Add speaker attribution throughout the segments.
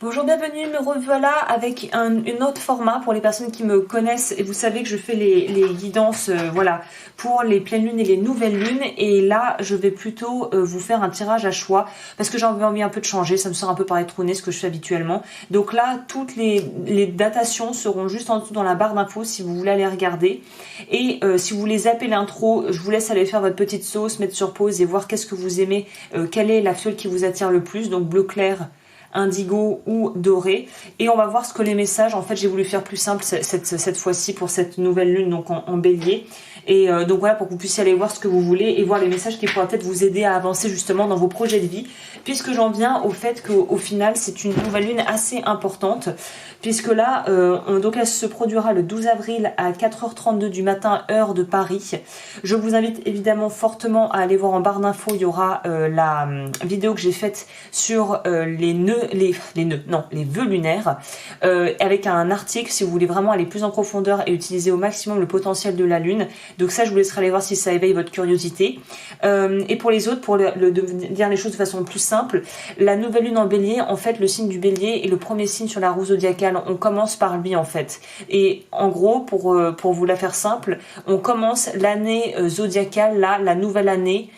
Speaker 1: Bonjour, bienvenue, me revoilà avec un autre format pour les personnes qui me connaissent et vous savez que je fais les guidances voilà, pour les pleines lunes et les nouvelles lunes et là je vais plutôt vous faire un tirage à choix parce que j'ai envie un peu de changer, ça me sort un peu par étronné ce que je fais habituellement. Donc là toutes les datations seront juste en dessous dans la barre d'infos si vous voulez aller regarder et si vous voulez zapper l'intro, je vous laisse aller faire votre petite sauce, mettre sur pause et voir qu'est-ce que vous aimez, quelle est la fiole qui vous attire le plus, donc bleu clair, indigo ou doré, et on va voir ce que les messages, en fait j'ai voulu faire plus simple cette fois-ci pour cette nouvelle lune donc en bélier, et donc voilà, pour que vous puissiez aller voir ce que vous voulez et voir les messages qui pourraient peut-être vous aider à avancer justement dans vos projets de vie, puisque j'en viens au fait qu'au final c'est une nouvelle lune assez importante, puisque là donc elle se produira le 12 avril à 4h32 du matin heure de Paris. Je vous invite évidemment fortement à aller voir en barre d'infos, il y aura la vidéo que j'ai faite sur les vœux lunaires, avec un article si vous voulez vraiment aller plus en profondeur et utiliser au maximum le potentiel de la lune. Donc ça je vous laisserai aller voir si ça éveille votre curiosité. Et pour les autres, pour dire les choses de façon plus simple, la nouvelle lune en bélier, en fait le signe du bélier est le premier signe sur la roue zodiacale, on commence par lui en fait. Et en gros, pour vous la faire simple, on commence l'année zodiacale, là, la nouvelle année,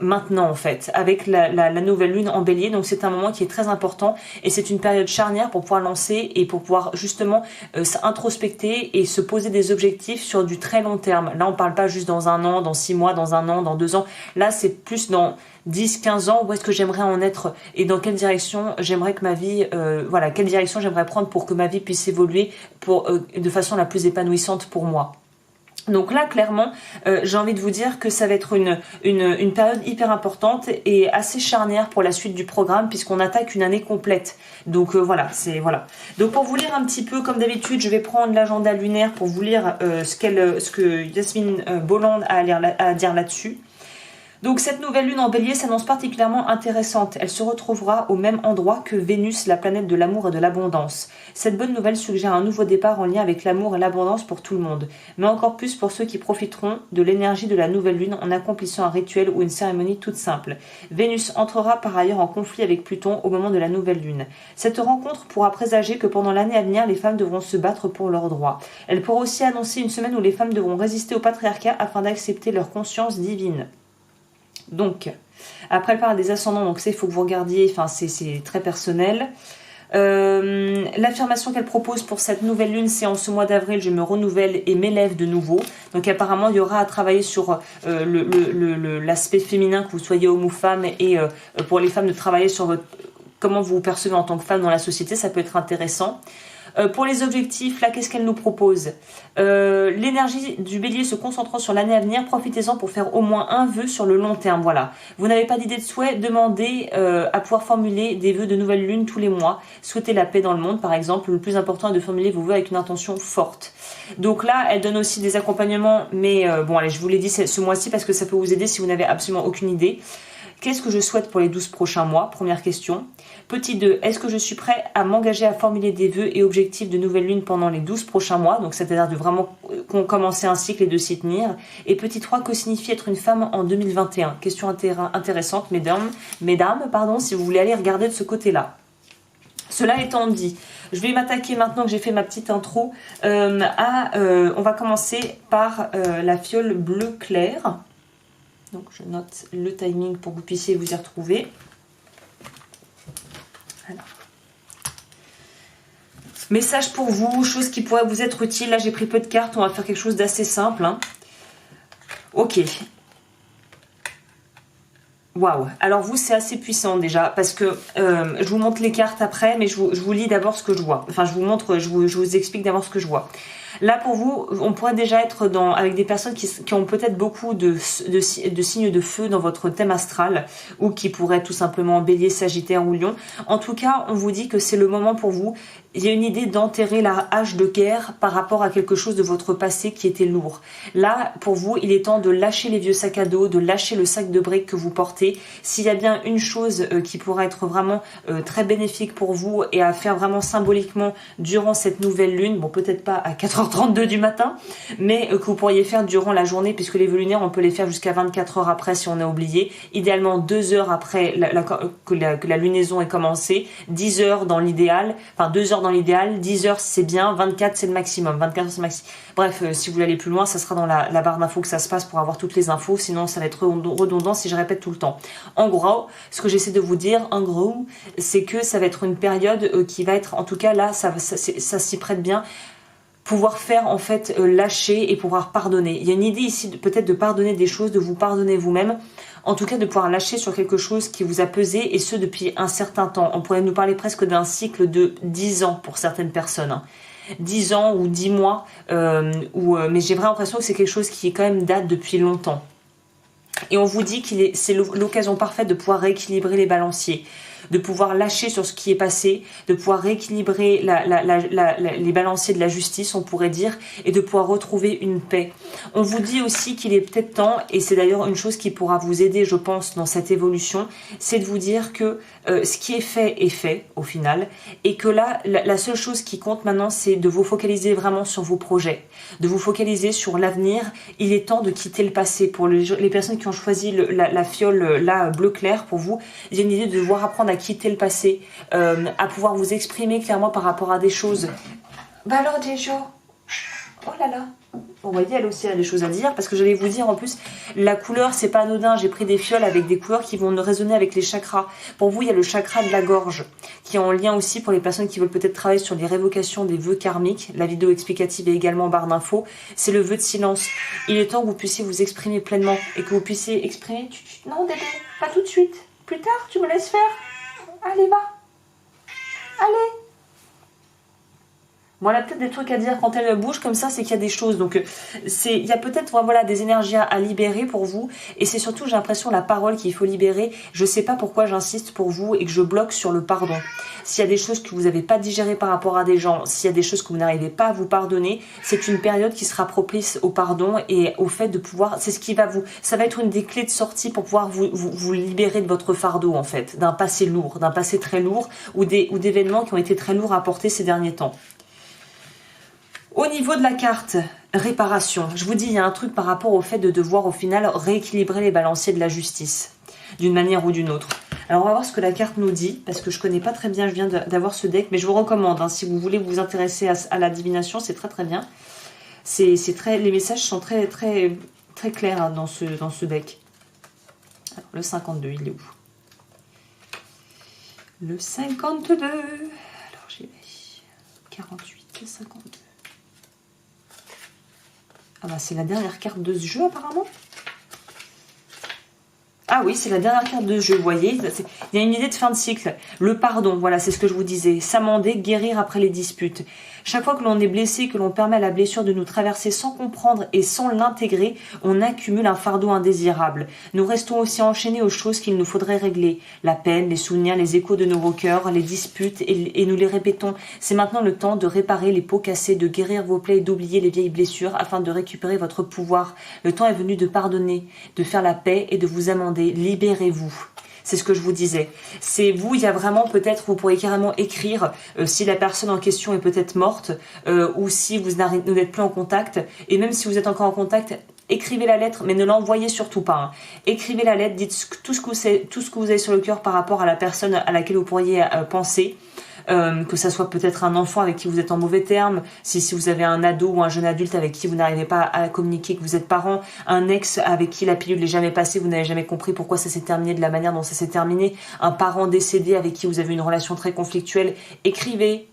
Speaker 1: maintenant en fait, avec la nouvelle lune en bélier. Donc c'est un moment qui est très important et c'est une période charnière pour pouvoir lancer et pour pouvoir justement s'introspecter et se poser des objectifs sur du très long terme. Là on parle pas juste dans un an, dans 6 mois, dans un an, dans 2 ans, là c'est plus dans 10, 15 ans, où est-ce que j'aimerais en être et dans quelle direction j'aimerais que ma vie, voilà, quelle direction j'aimerais prendre pour que ma vie puisse évoluer de façon la plus épanouissante pour moi. Donc là, clairement, j'ai envie de vous dire que ça va être une période hyper importante et assez charnière pour la suite du programme puisqu'on attaque une année complète. Donc voilà. Donc pour vous lire un petit peu, comme d'habitude, je vais prendre l'agenda lunaire pour vous lire ce que Yasmine Bolland a à dire là-dessus. Donc cette nouvelle lune en bélier s'annonce particulièrement intéressante. Elle se retrouvera au même endroit que Vénus, la planète de l'amour et de l'abondance. Cette bonne nouvelle suggère un nouveau départ en lien avec l'amour et l'abondance pour tout le monde, mais encore plus pour ceux qui profiteront de l'énergie de la nouvelle lune en accomplissant un rituel ou une cérémonie toute simple. Vénus entrera par ailleurs en conflit avec Pluton au moment de la nouvelle lune. Cette rencontre pourra présager que pendant l'année à venir, les femmes devront se battre pour leurs droits. Elle pourra aussi annoncer une semaine où les femmes devront résister au patriarcat afin d'accepter leur conscience divine. Donc, après elle parle des ascendants, donc ça il faut que vous regardiez, enfin c'est très personnel. L'affirmation qu'elle propose pour cette nouvelle lune, c'est en ce mois d'avril, je me renouvelle et m'élève de nouveau. Donc apparemment il y aura à travailler sur l'aspect féminin, que vous soyez homme ou femme, et pour les femmes de travailler sur comment vous vous percevez en tant que femme dans la société, ça peut être intéressant. Pour les objectifs, là, qu'est-ce qu'elle nous propose? L'énergie du bélier se concentrant sur l'année à venir, profitez-en pour faire au moins un vœu sur le long terme. Voilà. Vous n'avez pas d'idée de souhait, demandez à pouvoir formuler des vœux de nouvelle lune tous les mois. Souhaitez la paix dans le monde, par exemple. Le plus important est de formuler vos vœux avec une intention forte. Donc là, elle donne aussi des accompagnements, mais bon, allez, je vous l'ai dit ce mois-ci parce que ça peut vous aider si vous n'avez absolument aucune idée. Qu'est-ce que je souhaite pour les 12 prochains mois? Première question. Petit 2, est-ce que je suis prêt à m'engager à formuler des vœux et objectifs de nouvelle lune pendant les 12 prochains mois? Donc c'est-à-dire de vraiment commencer un cycle et de s'y tenir. Et petit 3, que signifie être une femme en 2021? Question intéressante, mesdames, si vous voulez aller regarder de ce côté-là. Cela étant dit, je vais m'attaquer maintenant que j'ai fait ma petite intro on va commencer par la fiole bleu clair. Donc je note le timing pour que vous puissiez vous y retrouver. Alors. Message pour vous, chose qui pourrait vous être utile. Là j'ai pris peu de cartes, on va faire quelque chose d'assez simple. Ok. Waouh. Alors vous c'est assez puissant déjà parce que je vous montre les cartes après, mais je vous lis d'abord ce que je vois. Enfin je vous explique d'abord ce que je vois. Là pour vous, on pourrait déjà être avec des personnes qui ont peut-être beaucoup de signes de feu dans votre thème astral ou qui pourraient être tout simplement bélier, sagittaire ou lion. En tout cas, on vous dit que c'est le moment pour vous. Il y a une idée d'enterrer la hache de guerre par rapport à quelque chose de votre passé qui était lourd. Là, pour vous, il est temps de lâcher les vieux sacs à dos, de lâcher le sac de briques que vous portez. S'il y a bien une chose qui pourrait être vraiment très bénéfique pour vous et à faire vraiment symboliquement durant cette nouvelle lune, bon peut-être pas à 4h 4h32 du matin, mais que vous pourriez faire durant la journée, puisque les vœux lunaires, on peut les faire jusqu'à 24 heures après si on a oublié. Idéalement 2 heures après que la lunaison ait commencé, 10 heures dans l'idéal, enfin 2 heures dans l'idéal, 10 heures c'est bien, 24 c'est le maximum, 24 heures c'est le maximum. Bref, si vous voulez aller plus loin, ça sera dans la barre d'infos que ça se passe pour avoir toutes les infos, sinon ça va être redondant si je répète tout le temps. En gros, ce que j'essaie de vous dire, en gros, c'est que ça va être une période qui va être, en tout cas là, ça s'y prête bien, pouvoir faire en fait lâcher et pouvoir pardonner. Il y a une idée ici peut-être de pardonner des choses, de vous pardonner vous-même, en tout cas de pouvoir lâcher sur quelque chose qui vous a pesé, et ce depuis un certain temps. On pourrait nous parler presque d'un cycle de 10 ans pour certaines personnes. 10 ans ou 10 mois, mais j'ai vraiment l'impression que c'est quelque chose qui quand même date depuis longtemps. Et on vous dit c'est l'occasion parfaite de pouvoir rééquilibrer les balanciers, de pouvoir lâcher sur ce qui est passé, de pouvoir rééquilibrer les balanciers de la justice, on pourrait dire, et de pouvoir retrouver une paix. On vous dit aussi qu'il est peut-être temps, et c'est d'ailleurs une chose qui pourra vous aider, je pense, dans cette évolution, c'est de vous dire que ce qui est fait au final, et que là, la seule chose qui compte maintenant, c'est de vous focaliser vraiment sur vos projets, de vous focaliser sur l'avenir. Il est temps de quitter le passé. Pour les personnes qui ont choisi la fiole là, bleu clair pour vous, il y a une idée de devoir apprendre à quitter le passé, à pouvoir vous exprimer clairement par rapport à des choses. Bah alors Jejo, oh là là. Bon, vous voyez, elle aussi a des choses à dire, parce que j'allais vous dire en plus, la couleur c'est pas anodin, j'ai pris des fioles avec des couleurs qui vont résonner avec les chakras. Pour vous, il y a le chakra de la gorge, qui est en lien aussi pour les personnes qui veulent peut-être travailler sur les révocations des vœux karmiques. La vidéo explicative est également en barre d'infos. C'est le vœu de silence. Il est temps que vous puissiez vous exprimer pleinement, et que vous puissiez exprimer... Non Dédé, pas tout de suite, plus tard, tu me laisses faire. Allez, va. Allez. Bon, elle a peut-être des trucs à dire quand elle bouge comme ça, c'est qu'il y a des choses. Donc, il y a peut-être voilà, des énergies à libérer pour vous. Et c'est surtout, j'ai l'impression, la parole qu'il faut libérer. Je sais pas pourquoi j'insiste pour vous et que je bloque sur le pardon. S'il y a des choses que vous n'avez pas digérées par rapport à des gens, s'il y a des choses que vous n'arrivez pas à vous pardonner, c'est une période qui sera propice au pardon et au fait de pouvoir... C'est ce qui va vous... Ça va être une des clés de sortie pour pouvoir vous libérer de votre fardeau, en fait. D'un passé lourd, d'un passé très lourd ou d'événements qui ont été très lourds à porter ces derniers temps. Au niveau de la carte réparation, je vous dis, il y a un truc par rapport au fait de devoir au final rééquilibrer les balanciers de la justice, d'une manière ou d'une autre. Alors on va voir ce que la carte nous dit, parce que je connais pas très bien, je viens d'avoir ce deck, mais je vous recommande, hein, si vous voulez vous intéresser à la divination, c'est très très bien. Les messages sont très très très clairs, hein, dans ce deck. Alors, le 52, il est où? Le 52, alors j'y vais, 48, 52. Ah bah c'est la dernière carte de ce jeu apparemment. Ah oui, c'est la dernière carte de jeu, vous voyez. Il y a une idée de fin de cycle. Le pardon, voilà, c'est ce que je vous disais. S'amender, guérir après les disputes. Chaque fois que l'on est blessé, que l'on permet à la blessure de nous traverser sans comprendre et sans l'intégrer, on accumule un fardeau indésirable. Nous restons aussi enchaînés aux choses qu'il nous faudrait régler. La peine, les souvenirs, les échos de nos cœurs, les disputes, et nous les répétons. C'est maintenant le temps de réparer les pots cassés, de guérir vos plaies et d'oublier les vieilles blessures afin de récupérer votre pouvoir. Le temps est venu de pardonner, de faire la paix et de vous amender. Libérez-vous. C'est ce que je vous disais. C'est vous, il y a vraiment peut-être, vous pourriez carrément écrire si la personne en question est peut-être morte ou si vous n'êtes plus en contact. Et même si vous êtes encore en contact, écrivez la lettre, mais ne l'envoyez surtout pas. Hein. Écrivez la lettre, dites tout ce que vous avez sur le cœur par rapport à la personne à laquelle vous pourriez penser. Que ça soit peut-être un enfant avec qui vous êtes en mauvais termes, si vous avez un ado ou un jeune adulte avec qui vous n'arrivez pas à communiquer, que vous êtes parent, un ex avec qui la pilule n'est jamais passée, vous n'avez jamais compris pourquoi ça s'est terminé de la manière dont ça s'est terminé, un parent décédé avec qui vous avez une relation très conflictuelle, écrivez,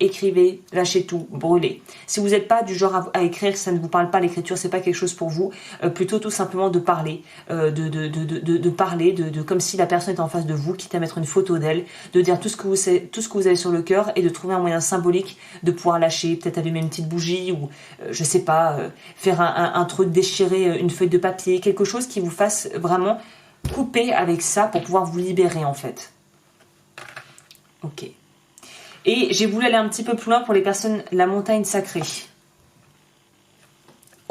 Speaker 1: lâchez tout, brûlez. Si vous n'êtes pas du genre à écrire, que ça ne vous parle pas, l'écriture c'est pas quelque chose pour vous, plutôt tout simplement de parler, de parler, comme si la personne était en face de vous, quitte à mettre une photo d'elle, de dire tout ce que vous avez sur le cœur, et de trouver un moyen symbolique de pouvoir lâcher, peut-être allumer une petite bougie ou je sais pas, faire un truc, déchirer une feuille de papier, quelque chose qui vous fasse vraiment couper avec ça pour pouvoir vous libérer en fait. Ok. Et j'ai voulu aller un petit peu plus loin pour les personnes, la montagne sacrée.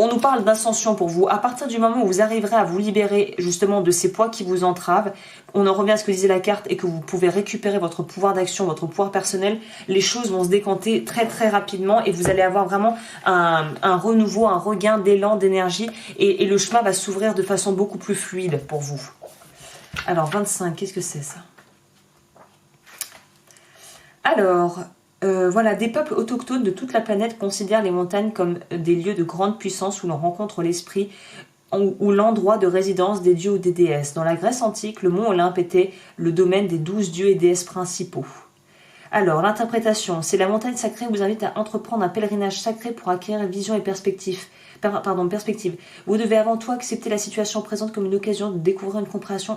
Speaker 1: On nous parle d'ascension pour vous. À partir du moment où vous arriverez à vous libérer justement de ces poids qui vous entravent, on en revient à ce que disait la carte et que vous pouvez récupérer votre pouvoir d'action, votre pouvoir personnel, les choses vont se décanter très très rapidement et vous allez avoir vraiment un renouveau, un regain d'élan, d'énergie et le chemin va s'ouvrir de façon beaucoup plus fluide pour vous. Alors 25, qu'est-ce que c'est ça? Alors... voilà, des peuples autochtones de toute la planète considèrent les montagnes comme des lieux de grande puissance où l'on rencontre l'esprit ou l'endroit de résidence des dieux ou des déesses. Dans la Grèce antique, le mont Olympe était le domaine des 12 dieux et déesses principaux. Alors, l'interprétation, c'est la montagne sacrée vous invite à entreprendre un pèlerinage sacré pour acquérir vision et perspective. Vous devez avant tout accepter la situation présente comme une occasion de découvrir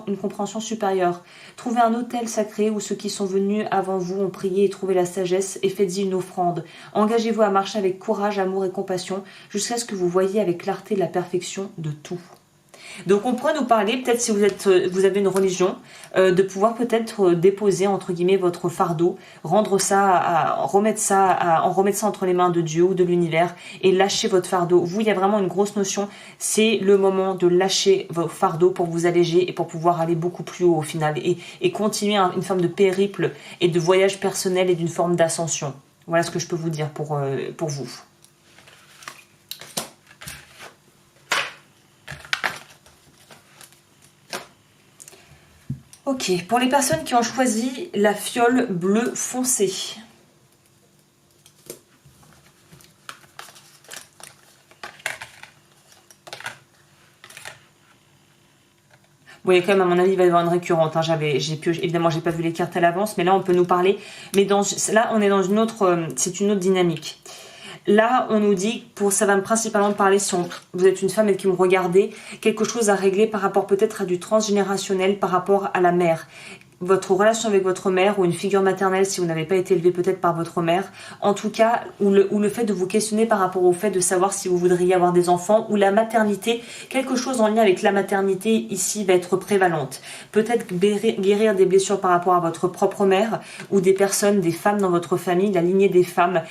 Speaker 1: une compréhension supérieure. Trouvez un autel sacré où ceux qui sont venus avant vous ont prié et trouvé la sagesse et faites-y une offrande. Engagez-vous à marcher avec courage, amour et compassion jusqu'à ce que vous voyiez avec clarté la perfection de tout. Donc on pourrait nous parler, peut-être si vous avez une religion, de pouvoir peut-être déposer entre guillemets votre fardeau, remettre ça entre les mains de Dieu ou de l'univers et lâcher votre fardeau. Vous, il y a vraiment une grosse notion, c'est le moment de lâcher vos fardeaux pour vous alléger et pour pouvoir aller beaucoup plus haut au final et continuer une forme de périple et de voyage personnel et d'une forme d'ascension. Voilà ce que je peux vous dire pour vous. Ok, pour les personnes qui ont choisi la fiole bleu foncé. Bon, il y a quand même, à mon avis, il va y avoir une récurrente. Hein. Évidemment, j'ai pas vu les cartes à l'avance, mais là, on peut nous parler. Mais là, on est dans une autre dynamique. Là, on nous dit, ça va principalement parler, si vous êtes une femme et qui me regardez, quelque chose à régler par rapport peut-être à du transgénérationnel, par rapport à la mère. Votre relation avec votre mère ou une figure maternelle si vous n'avez pas été élevé peut-être par votre mère, en tout cas, ou le fait de vous questionner par rapport au fait de savoir si vous voudriez avoir des enfants ou la maternité, quelque chose en lien avec la maternité ici va être prévalente. Peut-être guérir des blessures par rapport à votre propre mère ou des personnes, des femmes dans votre famille, la lignée des femmes.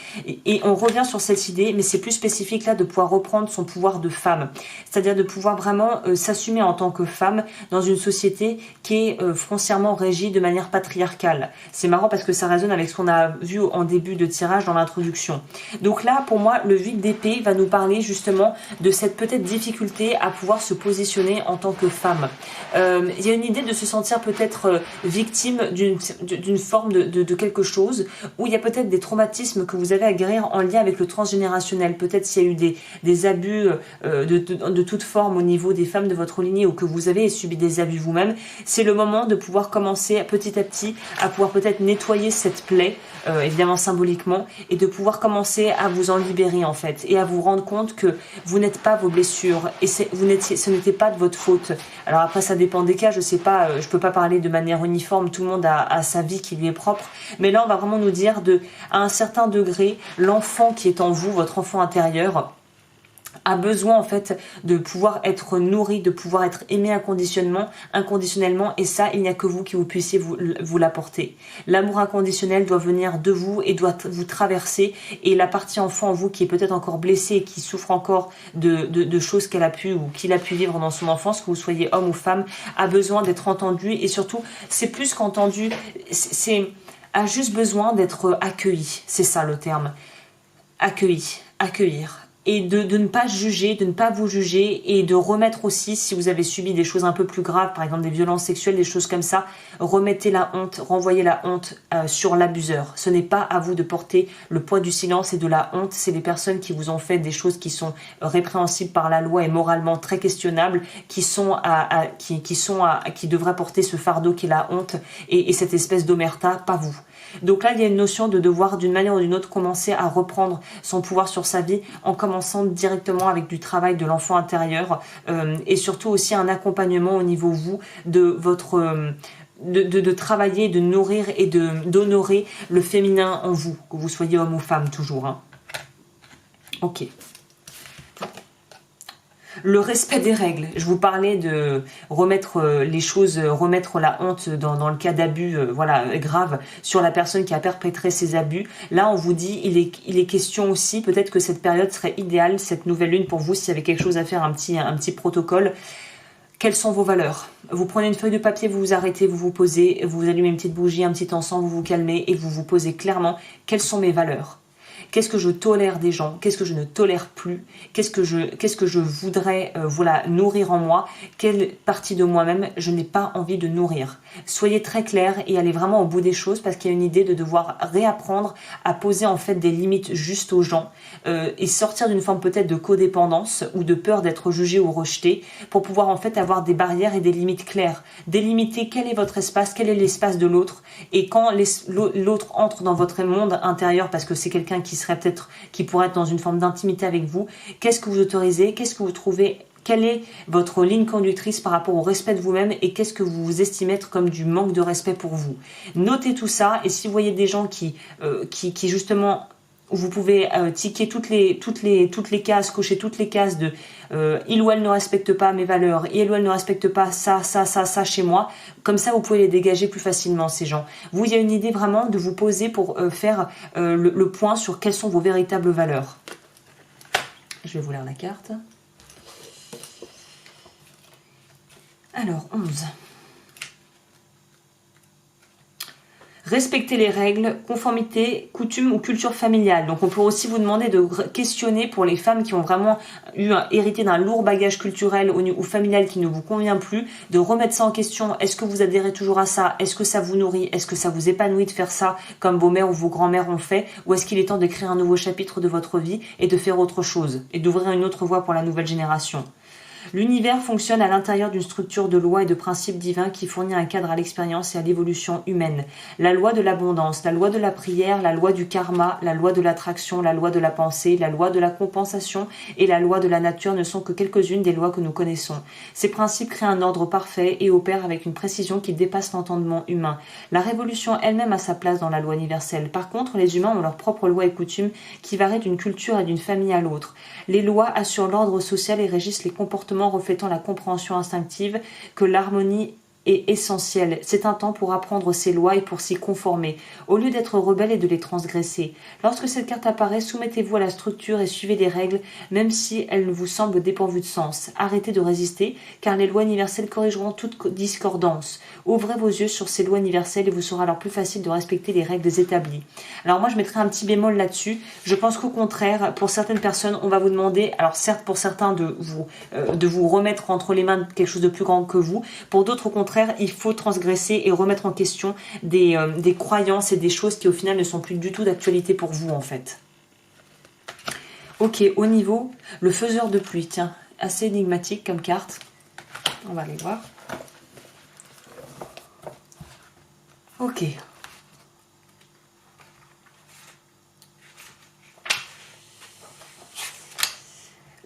Speaker 1: Et on revient sur cette idée, mais c'est plus spécifique là de pouvoir reprendre son pouvoir de femme. C'est-à-dire de pouvoir vraiment s'assumer en tant que femme dans une société qui est foncièrement régie de manière patriarcale. C'est marrant parce que ça résonne avec ce qu'on a vu en début de tirage dans l'introduction. Donc là, pour moi, le 8 d'épée va nous parler justement de cette peut-être difficulté à pouvoir se positionner en tant que femme. Il y a une idée de se sentir peut-être victime d'une forme de quelque chose, où il y a peut-être des traumatismes que vous avez à guérir en lien avec le transgénérationnel. Peut-être s'il y a eu des abus de toute forme au niveau des femmes de votre lignée ou que vous avez subi des abus vous-même. C'est le moment de pouvoir commencer petit à petit à pouvoir peut-être nettoyer cette plaie, évidemment symboliquement, et de pouvoir commencer à vous en libérer en fait, et à vous rendre compte que vous n'êtes pas vos blessures, et ce n'était pas de votre faute. Alors après ça dépend des cas, je sais pas, je peux pas parler de manière uniforme, tout le monde a sa vie qui lui est propre, mais là on va vraiment nous dire à un certain degré, l'enfant qui est en vous, votre enfant intérieur, a besoin en fait de pouvoir être nourri, de pouvoir être aimé inconditionnellement, et ça il n'y a que vous qui vous puissiez vous l'apporter. L'amour inconditionnel doit venir de vous et doit vous traverser, et la partie enfant en vous qui est peut-être encore blessée et qui souffre encore de choses qu'elle a pu ou qu'il a pu vivre dans son enfance, que vous soyez homme ou femme, a besoin d'être entendu, et surtout c'est plus qu'entendu, a juste besoin d'être accueilli, c'est ça le terme, accueillir. Et de ne pas juger, de ne pas vous juger, et de remettre aussi, si vous avez subi des choses un peu plus graves, par exemple des violences sexuelles, des choses comme ça, remettez la honte, renvoyez la honte sur l'abuseur. Ce n'est pas à vous de porter le poids du silence et de la honte, c'est les personnes qui vous ont fait des choses qui sont répréhensibles par la loi et moralement très questionnables, qui devraient porter ce fardeau qui est la honte et cette espèce d'omerta, pas vous. Donc là, il y a une notion de devoir, d'une manière ou d'une autre, commencer à reprendre son pouvoir sur sa vie en commençant directement avec du travail de l'enfant intérieur et surtout aussi un accompagnement au niveau de votre... De travailler, de nourrir et d'honorer le féminin en vous, que vous soyez homme ou femme toujours. Hein. Ok. Le respect des règles. Je vous parlais de remettre les choses, remettre la honte dans le cas d'abus, voilà, grave, sur la personne qui a perpétré ces abus. Là, on vous dit, il est question aussi, peut-être que cette période serait idéale, cette nouvelle lune pour vous, s'il y avait quelque chose à faire, un petit protocole. Quelles sont vos valeurs? Vous prenez une feuille de papier, vous vous arrêtez, vous vous posez, vous allumez une petite bougie, un petit encens, vous vous calmez et vous vous posez clairement quelles sont mes valeurs. Qu'est-ce que je tolère des gens? Qu'est-ce que je ne tolère plus? Qu'est-ce que je voudrais voilà, nourrir en moi? Quelle partie de moi-même je n'ai pas envie de nourrir? Soyez très clair et allez vraiment au bout des choses parce qu'il y a une idée de devoir réapprendre à poser en fait des limites justes aux gens et sortir d'une forme peut-être de codépendance ou de peur d'être jugé ou rejeté pour pouvoir en fait avoir des barrières et des limites claires. Délimiter quel est votre espace, quel est l'espace de l'autre et quand l'autre entre dans votre monde intérieur parce que c'est quelqu'un qui pourrait être dans une forme d'intimité avec vous, qu'est-ce que vous autorisez, qu'est-ce que vous trouvez, quelle est votre ligne conductrice par rapport au respect de vous-même et qu'est-ce que vous estimez être comme du manque de respect pour vous. Notez tout ça et si vous voyez des gens qui justement vous pouvez ticker toutes les cases, cocher toutes les cases de il ou elle ne respecte pas mes valeurs, il ou elle ne respecte pas ça chez moi. Comme ça, vous pouvez les dégager plus facilement, ces gens. Vous, il y a une idée vraiment de vous poser pour faire le point sur quelles sont vos véritables valeurs. Je vais vous lire la carte. Alors, 11. Respecter les règles, conformité, coutumes ou culture familiale. Donc on peut aussi vous demander de questionner pour les femmes qui ont vraiment hérité d'un lourd bagage culturel ou familial qui ne vous convient plus, de remettre ça en question. Est-ce que vous adhérez toujours à ça? Est-ce que ça vous nourrit? Est-ce que ça vous épanouit de faire ça comme vos mères ou vos grands-mères ont fait? Ou est-ce qu'il est temps d'écrire un nouveau chapitre de votre vie et de faire autre chose et d'ouvrir une autre voie pour la nouvelle génération? L'univers fonctionne à l'intérieur d'une structure de lois et de principes divins qui fournit un cadre à l'expérience et à l'évolution humaine. La loi de l'abondance, la loi de la prière, la loi du karma, la loi de l'attraction, la loi de la pensée, la loi de la compensation et la loi de la nature ne sont que quelques-unes des lois que nous connaissons. Ces principes créent un ordre parfait et opèrent avec une précision qui dépasse l'entendement humain. La révolution elle-même a sa place dans la loi universelle. Par contre, les humains ont leurs propres lois et coutumes qui varient d'une culture et d'une famille à l'autre. Les lois assurent l'ordre social et régissent les comportements reflétant la compréhension instinctive que l'harmonie est essentielle. C'est un temps pour apprendre ces lois et pour s'y conformer, au lieu d'être rebelle et de les transgresser. Lorsque cette carte apparaît, soumettez-vous à la structure et suivez les règles, même si elles vous semblent dépourvues de sens. Arrêtez de résister, car les lois universelles corrigeront toute discordance. Ouvrez vos yeux sur ces lois universelles et vous sera alors plus facile de respecter les règles établies. Alors moi, je mettrai un petit bémol là-dessus. Je pense qu'au contraire, pour certaines personnes, on va vous demander, alors certes pour certains de vous remettre entre les mains de quelque chose de plus grand que vous, pour d'autres au contraire, il faut transgresser et remettre en question des croyances et des choses qui au final ne sont plus du tout d'actualité pour vous en fait. Ok, au niveau, le faiseur de pluie, tiens, assez énigmatique comme carte. On va aller voir. Ok.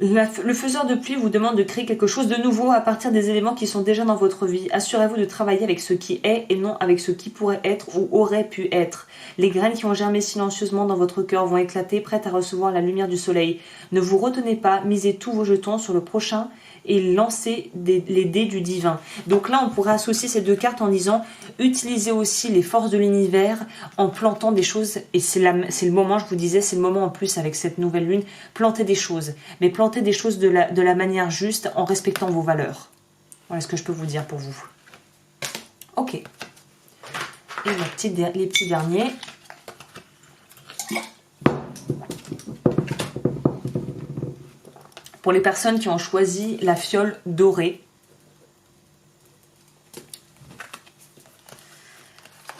Speaker 1: Le faiseur de pluie vous demande de créer quelque chose de nouveau à partir des éléments qui sont déjà dans votre vie. Assurez-vous de travailler avec ce qui est et non avec ce qui pourrait être ou aurait pu être. Les graines qui ont germé silencieusement dans votre cœur vont éclater, prêtes à recevoir la lumière du soleil. Ne vous retenez pas, misez tous vos jetons sur le prochain et lancez les dés du divin. Donc là, on pourrait associer ces deux cartes en disant utilisez aussi les forces de l'univers en plantant des choses. Et c'est le moment, je vous disais, c'est le moment en plus avec cette nouvelle lune, planter des choses. Mais planter des choses de la manière juste en respectant vos valeurs. Voilà ce que je peux vous dire pour vous. Ok. Et les petits derniers. Pour les personnes qui ont choisi la fiole dorée.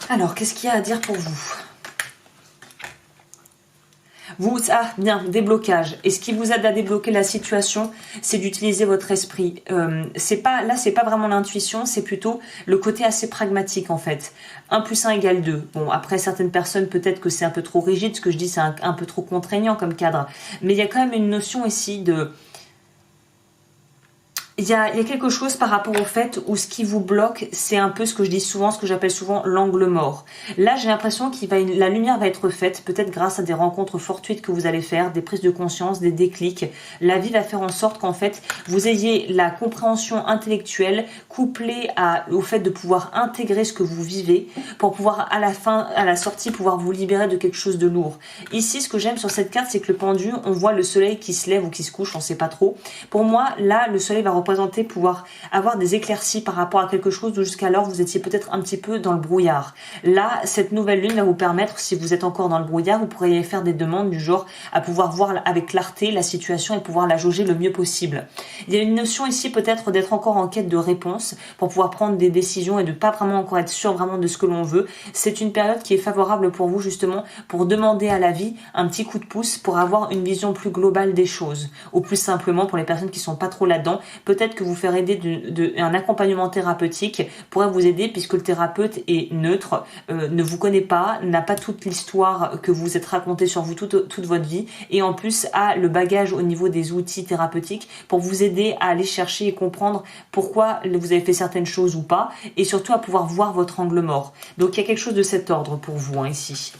Speaker 1: Alors, qu'est-ce qu'il y a à dire pour vous ? Bien, déblocage. Et ce qui vous aide à débloquer la situation, c'est d'utiliser votre esprit. C'est pas vraiment l'intuition, c'est plutôt le côté assez pragmatique en fait. 1 + 1 = 2. Bon, après certaines personnes, peut-être que c'est un peu trop rigide, ce que je dis c'est un peu trop contraignant comme cadre. Mais il y a quand même une notion ici Il y a quelque chose par rapport au fait où ce qui vous bloque, c'est un peu ce que je dis souvent, ce que j'appelle souvent l'angle mort. Là, j'ai l'impression la lumière va être faite, peut-être grâce à des rencontres fortuites que vous allez faire, des prises de conscience, des déclics. La vie va faire en sorte qu'en fait, vous ayez la compréhension intellectuelle couplée au fait de pouvoir intégrer ce que vous vivez pour pouvoir à la fin, à la sortie, pouvoir vous libérer de quelque chose de lourd. Ici, ce que j'aime sur cette carte, c'est que le pendu, on voit le soleil qui se lève ou qui se couche, on sait pas trop. Pour moi, là, le soleil va représenter pouvoir avoir des éclaircies par rapport à quelque chose où jusqu'alors vous étiez peut-être un petit peu dans le brouillard. Là, cette nouvelle lune va vous permettre, si vous êtes encore dans le brouillard, vous pourriez faire des demandes du genre à pouvoir voir avec clarté la situation et pouvoir la jauger le mieux possible. Il y a une notion ici peut-être d'être encore en quête de réponse pour pouvoir prendre des décisions et de pas vraiment encore être sûr vraiment de ce que l'on veut. C'est une période qui est favorable pour vous justement pour demander à la vie un petit coup de pouce pour avoir une vision plus globale des choses. Ou plus simplement pour les personnes qui sont pas trop là-dedans, peut-être que vous faire aider un accompagnement thérapeutique pourrait vous aider puisque le thérapeute est neutre, ne vous connaît pas, n'a pas toute l'histoire que vous êtes racontée sur vous toute votre vie et en plus a le bagage au niveau des outils thérapeutiques pour vous aider à aller chercher et comprendre pourquoi vous avez fait certaines choses ou pas et surtout à pouvoir voir votre angle mort. Donc il y a quelque chose de cet ordre pour vous ici.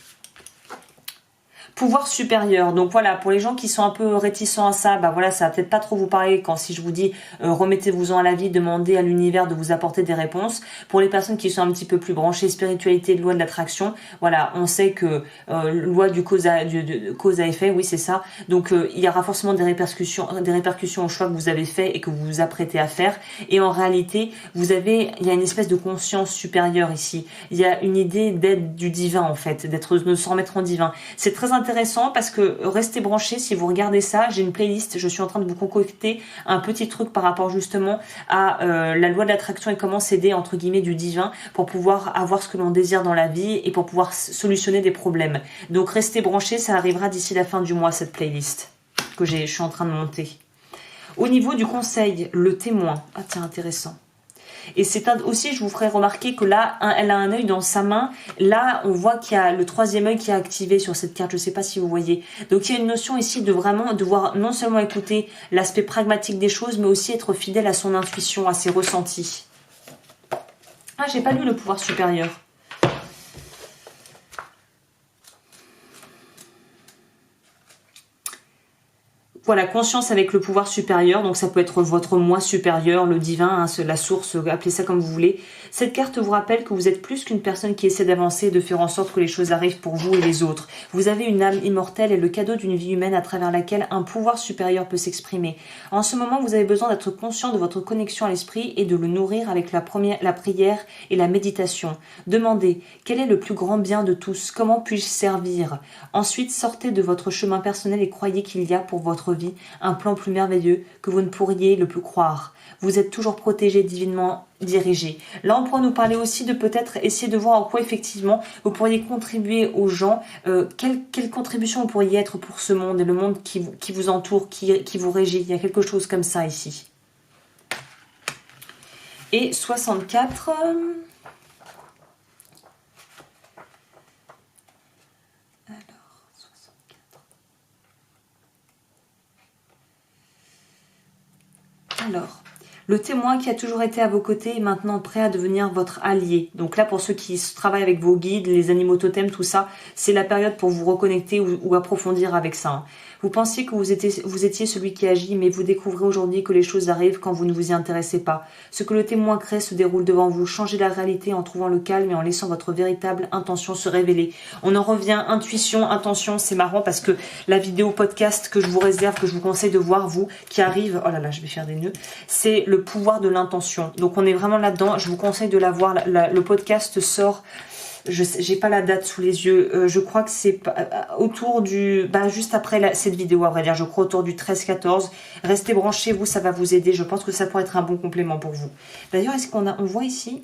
Speaker 1: Pouvoir supérieur, donc voilà, pour les gens qui sont un peu réticents à ça, bah voilà, ça va peut-être pas trop vous parler quand si je vous dis remettez-vous-en à la vie, demandez à l'univers de vous apporter des réponses. Pour les personnes qui sont un petit peu plus branchées spiritualité, loi de l'attraction, voilà, on sait que loi du cause à effet, oui c'est ça. Donc il y aura forcément des répercussions au choix que vous avez fait et que vous vous apprêtez à faire. Et en réalité, il y a une espèce de conscience supérieure ici. Il y a une idée d'être du divin en fait, de se remettre en divin. C'est très intéressant parce que restez branchés si vous regardez ça. J'ai une playlist, je suis en train de vous concocter un petit truc par rapport justement à la loi de l'attraction et comment s'aider entre guillemets du divin pour pouvoir avoir ce que l'on désire dans la vie et pour pouvoir solutionner des problèmes. Donc restez branchés, ça arrivera d'ici la fin du mois cette playlist que je suis en train de monter. Au niveau du conseil, le témoin. Ah tiens, intéressant. Et c'est aussi, je vous ferai remarquer que là, elle a un œil dans sa main. Là, on voit qu'il y a le troisième œil qui est activé sur cette carte. Je ne sais pas si vous voyez. Donc, il y a une notion ici de vraiment devoir non seulement écouter l'aspect pragmatique des choses, mais aussi être fidèle à son intuition, à ses ressentis. Ah, j'ai pas lu le pouvoir supérieur. Voilà, conscience avec le pouvoir supérieur, donc ça peut être votre moi supérieur, le divin, hein, la source, appelez ça comme vous voulez. Cette carte vous rappelle que vous êtes plus qu'une personne qui essaie d'avancer et de faire en sorte que les choses arrivent pour vous et les autres. Vous avez une âme immortelle et le cadeau d'une vie humaine à travers laquelle un pouvoir supérieur peut s'exprimer. En ce moment, vous avez besoin d'être conscient de votre connexion à l'esprit et de le nourrir avec la prière et la méditation. Demandez, quel est le plus grand bien de tous? Comment puis-je servir? Ensuite, sortez de votre chemin personnel et croyez qu'il y a pour votre vie un plan plus merveilleux que vous ne pourriez le plus croire. Vous êtes toujours protégé, divinement dirigé. Là, on pourra nous parler aussi de peut-être essayer de voir en quoi effectivement vous pourriez contribuer aux gens, quelle contribution vous pourriez être pour ce monde et le monde qui vous entoure, qui vous régit. Il y a quelque chose comme ça ici. Et 64... Alors, le témoin qui a toujours été à vos côtés est maintenant prêt à devenir votre allié. Donc là, pour ceux qui travaillent avec vos guides, les animaux totems, tout ça, c'est la période pour vous reconnecter ou approfondir avec ça. Vous pensiez que vous étiez celui qui agit, mais vous découvrez aujourd'hui que les choses arrivent quand vous ne vous y intéressez pas. Ce que le témoin crée se déroule devant vous. Changez la réalité en trouvant le calme et en laissant votre véritable intention se révéler. On en revient, intuition, intention, c'est marrant parce que la vidéo podcast que je vous réserve, que je vous conseille de voir, vous, qui arrive, oh là là, je vais faire des nœuds, c'est le pouvoir de l'intention. Donc on est vraiment là-dedans, je vous conseille de la voir. Le podcast sort... j'ai pas la date sous les yeux, je crois que c'est autour du... juste après cette vidéo, à vrai dire, je crois autour du 13-14. Restez branchés, vous, ça va vous aider. Je pense que ça pourrait être un bon complément pour vous. D'ailleurs, est-ce qu'on voit ici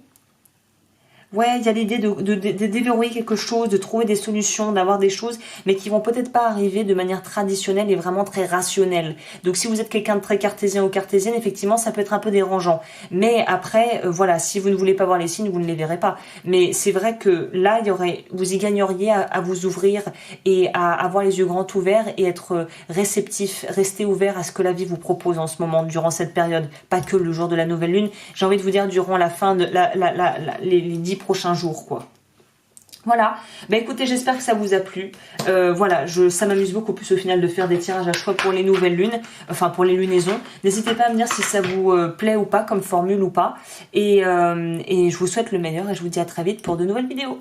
Speaker 1: Ouais, il y a l'idée de déverrouiller quelque chose, de trouver des solutions, d'avoir des choses, mais qui vont peut-être pas arriver de manière traditionnelle et vraiment très rationnelle. Donc si vous êtes quelqu'un de très cartésien ou cartésienne, effectivement, ça peut être un peu dérangeant. Mais après, voilà, si vous ne voulez pas voir les signes, vous ne les verrez pas. Mais c'est vrai que là, vous y gagneriez à vous ouvrir et à avoir les yeux grands ouverts et être réceptif, rester ouvert à ce que la vie vous propose en ce moment, durant cette période. Pas que le jour de la nouvelle lune. J'ai envie de vous dire durant la fin de les 10 prochains jours, quoi. Voilà, bah écoutez, j'espère que ça vous a plu. Voilà, ça m'amuse beaucoup plus au final de faire des tirages à choix pour les nouvelles lunes, enfin pour les lunaisons. N'hésitez pas à me dire si ça vous plaît ou pas, comme formule ou pas. Et je vous souhaite le meilleur et je vous dis à très vite pour de nouvelles vidéos.